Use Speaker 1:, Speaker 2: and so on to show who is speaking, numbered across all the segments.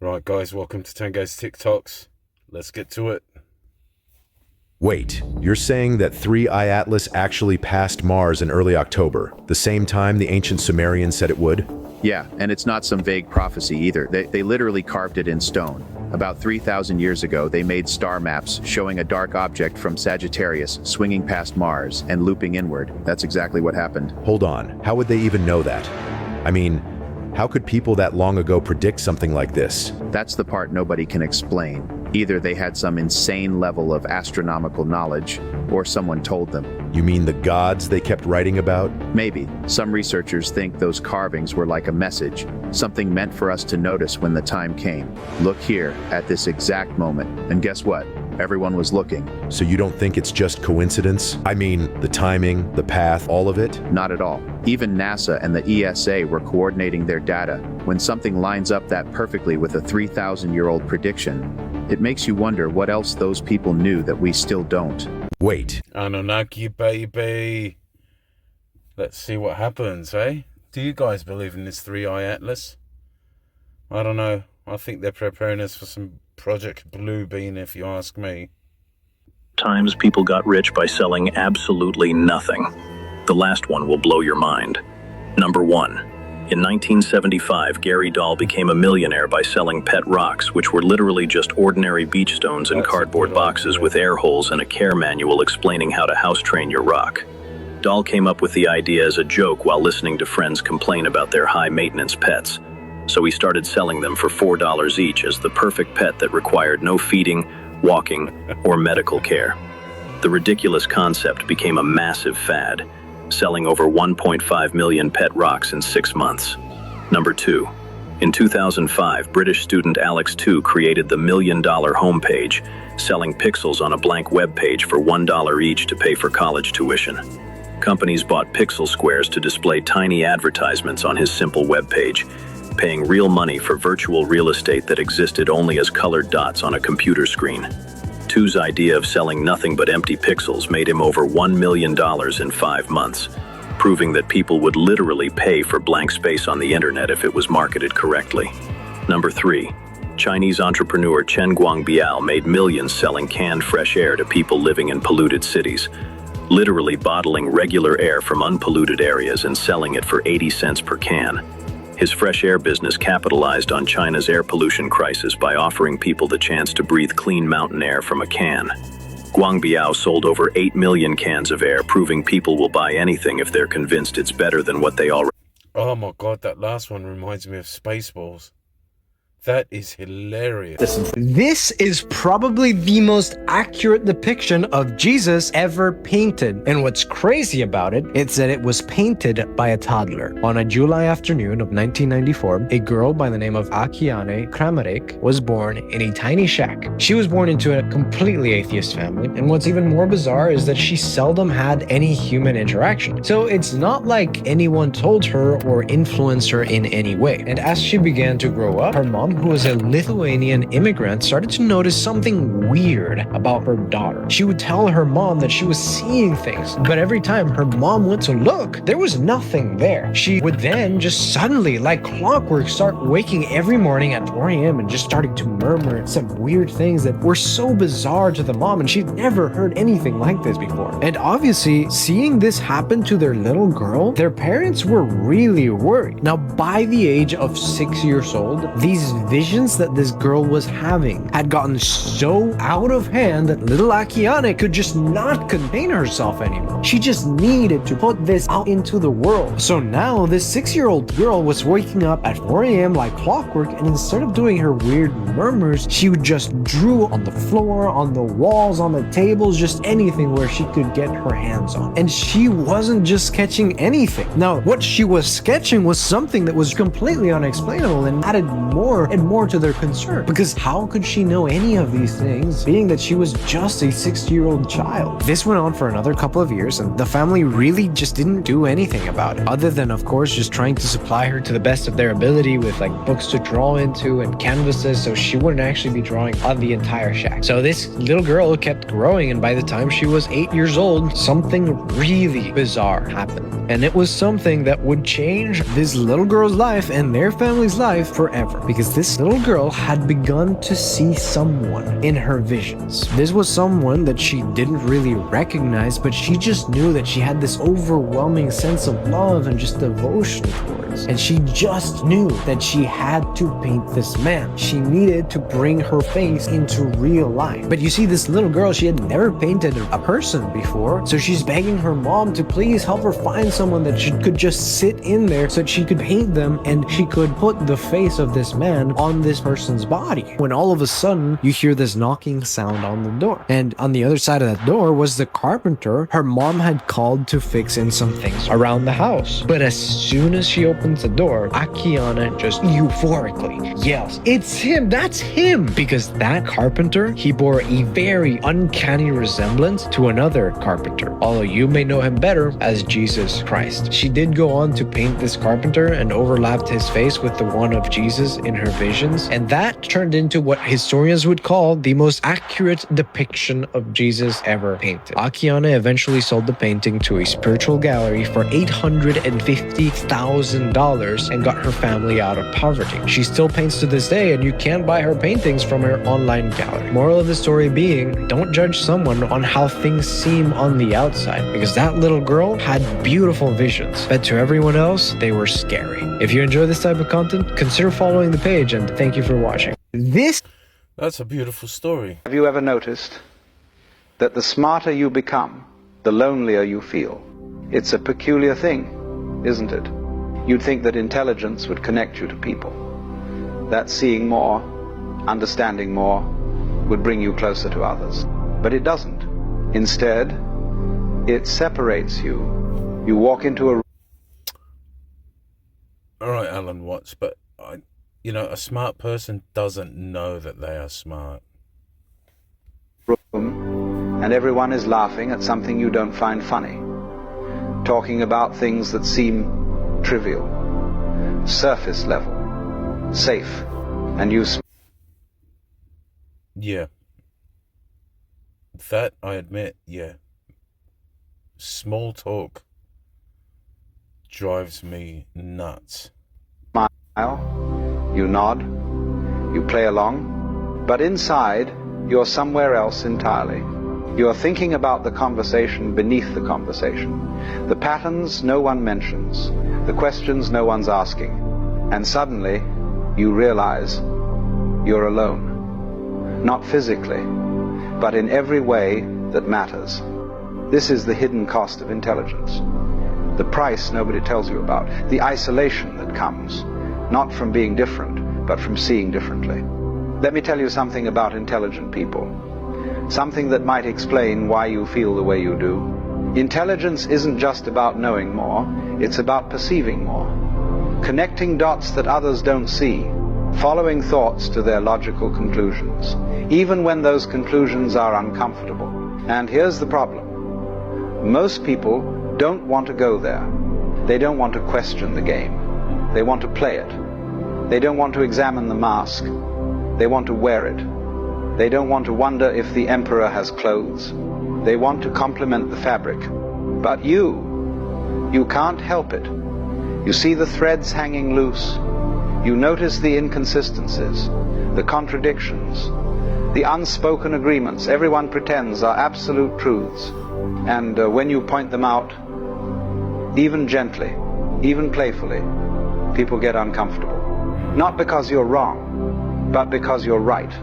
Speaker 1: Right, guys, welcome to Tango's TikToks. Let's get to it.
Speaker 2: Wait, you're saying that 3I Atlas actually passed Mars in early October, the same time the ancient Sumerians said it would?
Speaker 3: Yeah, and it's not some vague prophecy either. They literally carved it in stone. About 3,000 years ago, they made star maps showing a dark object from Sagittarius swinging past Mars and looping inward. That's exactly what happened.
Speaker 2: Hold on, how would they even know that? I mean, how could people that long ago predict something like this?
Speaker 3: That's the part nobody can explain. Either they had some insane level of astronomical knowledge, or someone told them.
Speaker 2: You mean the gods they kept writing about?
Speaker 3: Maybe. Some researchers think those carvings were like a message, something meant for us to notice when the time came. Look here, at this exact moment. And guess what? Everyone was looking.
Speaker 2: So you don't think it's just coincidence? I mean, the timing, the path, all of it?
Speaker 3: Not at all. Even NASA and the ESA were coordinating their data. When something lines up that perfectly with a 3,000-year-old prediction, it makes you wonder what else those people knew that we still don't.
Speaker 2: Wait.
Speaker 1: Anunnaki, baby. Let's see what happens, eh? Do you guys believe in this 3i Atlas? I don't know. I think they're preparing us for some Project Bluebeam, if you ask me.
Speaker 4: Times people got rich by selling absolutely nothing. The last one will blow your mind. Number 1. In 1975, Gary Dahl became a millionaire by selling pet rocks, which were literally just ordinary beach stones in cardboard boxes with air holes and a care manual explaining how to house train your rock. Dahl came up with the idea as a joke while listening to friends complain about their high-maintenance pets. So he started selling them for $4 each as the perfect pet that required no feeding, walking, or medical care. The ridiculous concept became a massive fad, selling over 1.5 million pet rocks in 6 months. Number 2. In 2005, British student Alex Tu created the $1 Million homepage, selling pixels on a blank web page for $1 each to pay for college tuition. Companies bought pixel squares to display tiny advertisements on his simple web page, paying real money for virtual real estate that existed only as colored dots on a computer screen. Tu's idea of selling nothing but empty pixels made him over $1 million in 5 months, proving that people would literally pay for blank space on the internet if it was marketed correctly. Number 3. Chinese entrepreneur Chen Guangbiao made millions selling canned fresh air to people living in polluted cities, literally bottling regular air from unpolluted areas and selling it for 80 cents per can. His fresh air business capitalized on China's air pollution crisis by offering people the chance to breathe clean mountain air from a can. Guangbiao sold over 8 million cans of air, proving people will buy anything if they're convinced it's better than what they already.
Speaker 1: Oh my god, that last one reminds me of Spaceballs. That is hilarious.
Speaker 5: This is probably the most accurate depiction of Jesus ever painted. And what's crazy about it, it's that it was painted by a toddler. On a July afternoon of 1994, a girl by the name of Akiane Kramarek was born in a tiny shack. She was born into a completely atheist family, and what's even more bizarre is that she seldom had any human interaction. So it's not like anyone told her or influenced her in any way. And as she began to grow up, her mom, who was a Lithuanian immigrant, started to notice something weird about her daughter. She would tell her mom that she was seeing things, but every time her mom went to look, there was nothing there. She would then just suddenly, like clockwork, start waking every morning at 4 a.m. and just starting to murmur some weird things that were so bizarre to the mom, and she'd never heard anything like this before. And obviously, seeing this happen to their little girl, their parents were really worried. Now, by the age of 6 years old, these visions that this girl was having had gotten so out of hand that little Akiane could just not contain herself anymore. She just needed to put this out into the world. So now this 6-year-old girl was waking up at 4 a.m. like clockwork, and instead of doing her weird murmurs, she would just drew on the floor, on the walls, on the tables, just anything where she could get her hands on. And she wasn't just sketching anything. Now, what she was sketching was something that was completely unexplainable and added more and more to their concern, because how could she know any of these things, being that she was just a 6-year-old child? This went on for another couple of years, and the family really just didn't do anything about it, other than of course just trying to supply her to the best of their ability with like books to draw into and canvases, so she wouldn't actually be drawing on the entire shack. So this little girl kept growing, and by the time she was 8 years old, something really bizarre happened, and it was something that would change this little girl's life and their family's life forever, because this little girl had begun to see someone in her visions. This was someone that she didn't really recognize, but she just knew that she had this overwhelming sense of love and just devotion towards. And she just knew that she had to paint this man. She needed to bring her face into real life. But you see, this little girl, she had never painted a person before, so she's begging her mom to please help her find someone that she could just sit in there so that she could paint them and she could put the face of this man on this person's body. When all of a sudden you hear this knocking sound on the door, and on the other side of that door was the carpenter her mom had called to fix in some things around the house. But as soon as she opens the door, Akiane just euphorically yells, "It's him! That's him!" Because that carpenter, he bore a very uncanny resemblance to another carpenter, although you may know him better as Jesus Christ. She did go on to paint this carpenter and overlapped his face with the one of Jesus in her visions, and that turned into what historians would call the most accurate depiction of Jesus ever painted. Akiane eventually sold the painting to a spiritual gallery for $850,000 and got her family out of poverty. She still paints to this day, and you can buy her paintings from her online gallery. Moral of the story being, don't judge someone on how things seem on the outside, because that little girl had beautiful visions, but to everyone else, they were scary. If you enjoy this type of content, consider following the page, and thank you for watching.
Speaker 1: That's a beautiful story.
Speaker 6: Have you ever noticed that the smarter you become, the lonelier you feel? It's a peculiar thing, isn't it? You'd think that intelligence would connect you to people, that seeing more, understanding more, would bring you closer to others. But it doesn't. Instead, it separates you. You walk into a...
Speaker 1: All right, Alan Watts, but a smart person doesn't know that they are smart.
Speaker 6: room, and everyone is laughing at something you don't find funny, talking about things that seem trivial, surface level, safe, and you...
Speaker 1: Yeah. That, I admit, yeah. Small talk drives me nuts.
Speaker 6: Smile, you nod, you play along, but inside you're somewhere else entirely. You're thinking about the conversation beneath the conversation, the patterns no one mentions, the questions no one's asking, and suddenly you realize you're alone. Not physically, but in every way that matters. This is the hidden cost of intelligence. The price nobody tells you about. The isolation that comes, not from being different, but from seeing differently. Let me tell you something about intelligent people. Something that might explain why you feel the way you do. Intelligence isn't just about knowing more, it's about perceiving more. Connecting dots that others don't see. Following thoughts to their logical conclusions, even when those conclusions are uncomfortable. And here's the problem. Most people don't want to go there. They don't want to question the game. They want to play it. They don't want to examine the mask. They want to wear it. They don't want to wonder if the emperor has clothes. They want to complement the fabric. But you can't help it. You see the threads hanging loose. You notice the inconsistencies, the contradictions, the unspoken agreements everyone pretends are absolute truths. And when you point them out, even gently, even playfully, people get uncomfortable. Not because you're wrong, but because you're right.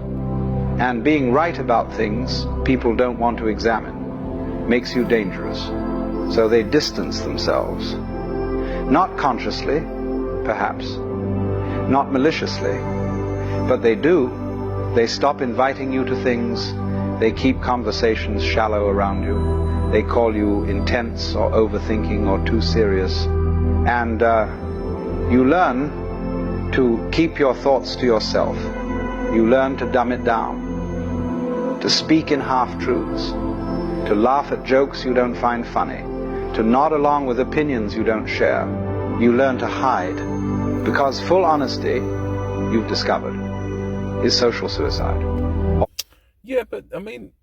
Speaker 6: And being right about things people don't want to examine makes you dangerous. So they distance themselves. Not consciously, perhaps. Not maliciously, but they do. They stop inviting you to things. They keep conversations shallow around you. They call you intense or overthinking or too serious. And you learn to keep your thoughts to yourself. You learn to dumb it down, to speak in half-truths, to laugh at jokes you don't find funny, to nod along with opinions you don't share. You learn to hide. Because full honesty, you've discovered, is social suicide.
Speaker 1: Yeah, but I mean,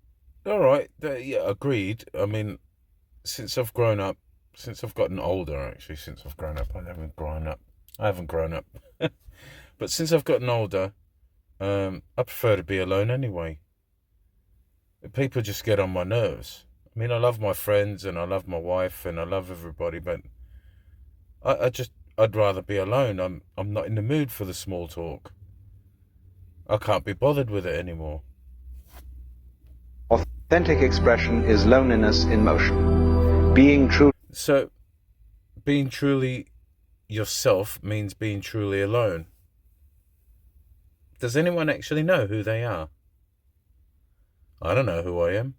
Speaker 1: all right, yeah, agreed. I mean, since I've gotten older, actually, since I've grown up, I haven't grown up. But But since I've gotten older, I prefer to be alone anyway. People just get on my nerves. I mean, I love my friends and I love my wife and I love everybody, but I'd rather be alone. I'm not in the mood for the small talk. I can't be bothered with it anymore.
Speaker 6: Authentic expression is loneliness in motion. Being true.
Speaker 1: So, being truly yourself means being truly alone. Does anyone actually know who they are? I don't know who I am.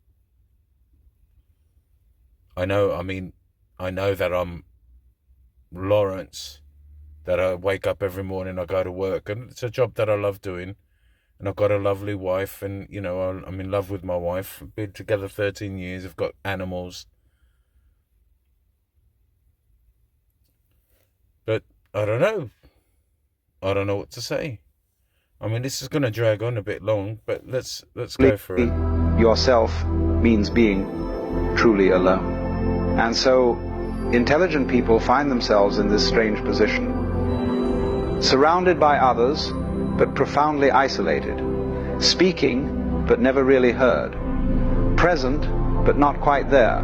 Speaker 1: I know that I'm Lawrence, that I wake up every morning, I go to work, and it's a job that I love doing, and I've got a lovely wife, and, you know, I'm in love with my wife. We've been together 13 years, I've got animals. But I don't know. I don't know what to say. I mean, this is going to drag on a bit long, but let's go for it.
Speaker 6: Yourself means being truly alone. And so, intelligent people find themselves in this strange position. Surrounded by others, but profoundly isolated. Speaking, but never really heard. Present, but not quite there.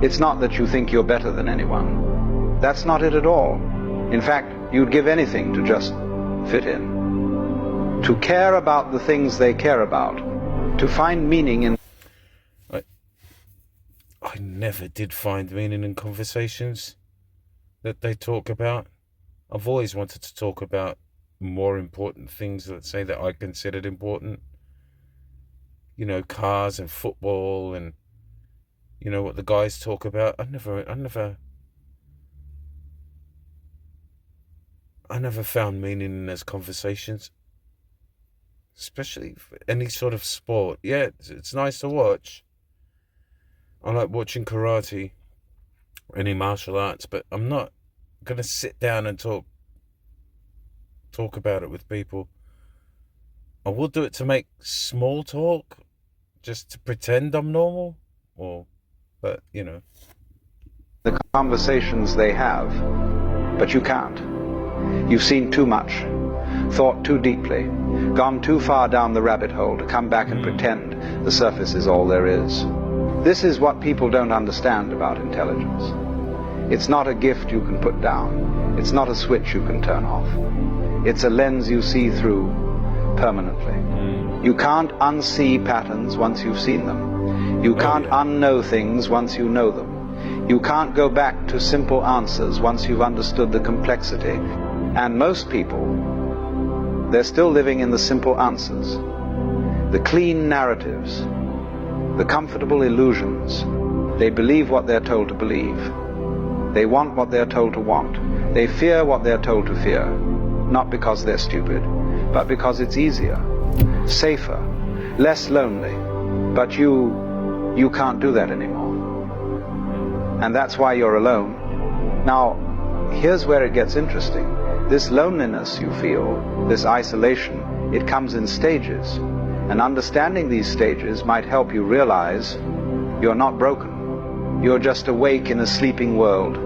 Speaker 6: It's not that you think you're better than anyone. That's not it at all. In fact, you'd give anything to just fit in. To care about the things they care about. To find meaning in...
Speaker 1: I never did find meaning in conversations that they talk about. I've always wanted to talk about more important things, let's say, that I considered important. You know, cars and football and, you know, what the guys talk about. I never found meaning in those conversations. Especially for any sort of sport. Yeah, it's nice to watch. I like watching karate, any martial arts, but I'm not going to sit down and talk about it with people. I will do it to make small talk, just to pretend I'm normal, but, you know.
Speaker 6: The conversations they have, but you can't. You've seen too much, thought too deeply, gone too far down the rabbit hole to come back and pretend the surface is all there is. This is what people don't understand about intelligence. It's not a gift you can put down. It's not a switch you can turn off. It's a lens you see through permanently. You can't unsee patterns once you've seen them. You can't unknow things once you know them. You can't go back to simple answers once you've understood the complexity. And most people, they're still living in the simple answers, the clean narratives, the comfortable illusions. They believe what they're told to believe. They want what they're told to want. They fear what they're told to fear. Not because they're stupid, but because it's easier, safer, less lonely. But you can't do that anymore. And that's why you're alone. Now, here's where it gets interesting. This loneliness you feel, this isolation, it comes in stages. And understanding these stages might help you realize you're not broken. You're just awake in a sleeping world.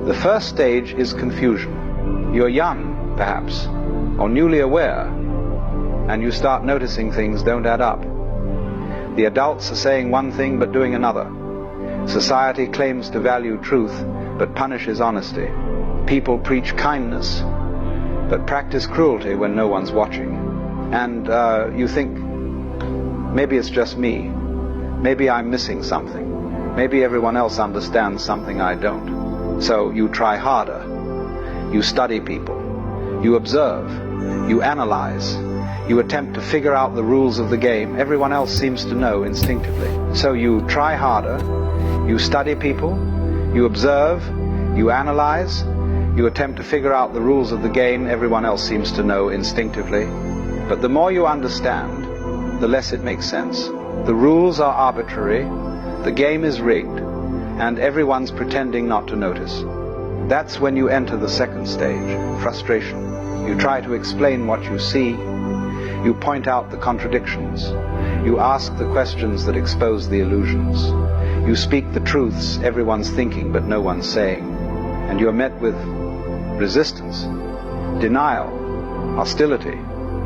Speaker 6: The first stage is confusion. You're young, perhaps, or newly aware, and you start noticing things don't add up. The adults are saying one thing but doing another. Society claims to value truth but punishes honesty. People preach kindness but practice cruelty when no one's watching. And you think, maybe it's just me. Maybe I'm missing something. Maybe everyone else understands something I don't. So you try harder. You study people. You observe. You analyze. You attempt to figure out the rules of the game everyone else seems to know instinctively. So you try harder. You study people. You observe. You analyze. You attempt to figure out the rules of the game everyone else seems to know instinctively. But the more you understand, the less it makes sense. The rules are arbitrary, the game is rigged, and everyone's pretending not to notice. That's when you enter the second stage, frustration. You try to explain what you see. You point out the contradictions. You ask the questions that expose the illusions. You speak the truths everyone's thinking but no one's saying. And you're met with resistance, denial, hostility,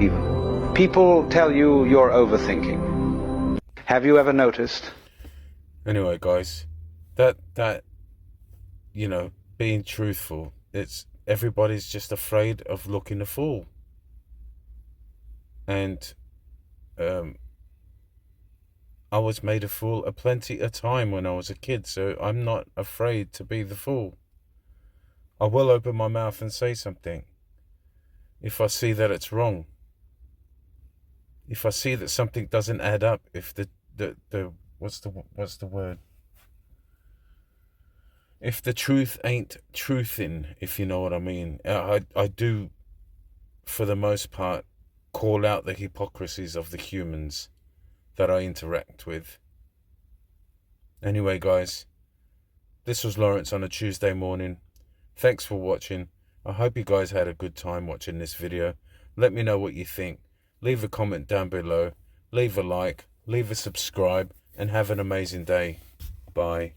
Speaker 6: even. People tell you you're overthinking. Have you ever noticed?
Speaker 1: Anyway, guys, that you know, being truthful, it's everybody's just afraid of looking a fool. And I was made a fool a plenty of time when I was a kid, so I'm not afraid to be the fool. I will open my mouth and say something if I see that it's wrong. If I see that something doesn't add up, if the what's the word? If the truth ain't truthing, if you know what I mean. I do, for the most part, call out the hypocrisies of the humans that I interact with. Anyway, guys, this was Lawrence on a Tuesday morning. Thanks for watching. I hope you guys had a good time watching this video. Let me know what you think. Leave a comment down below. Leave a like. Leave a subscribe. And have an amazing day. Bye.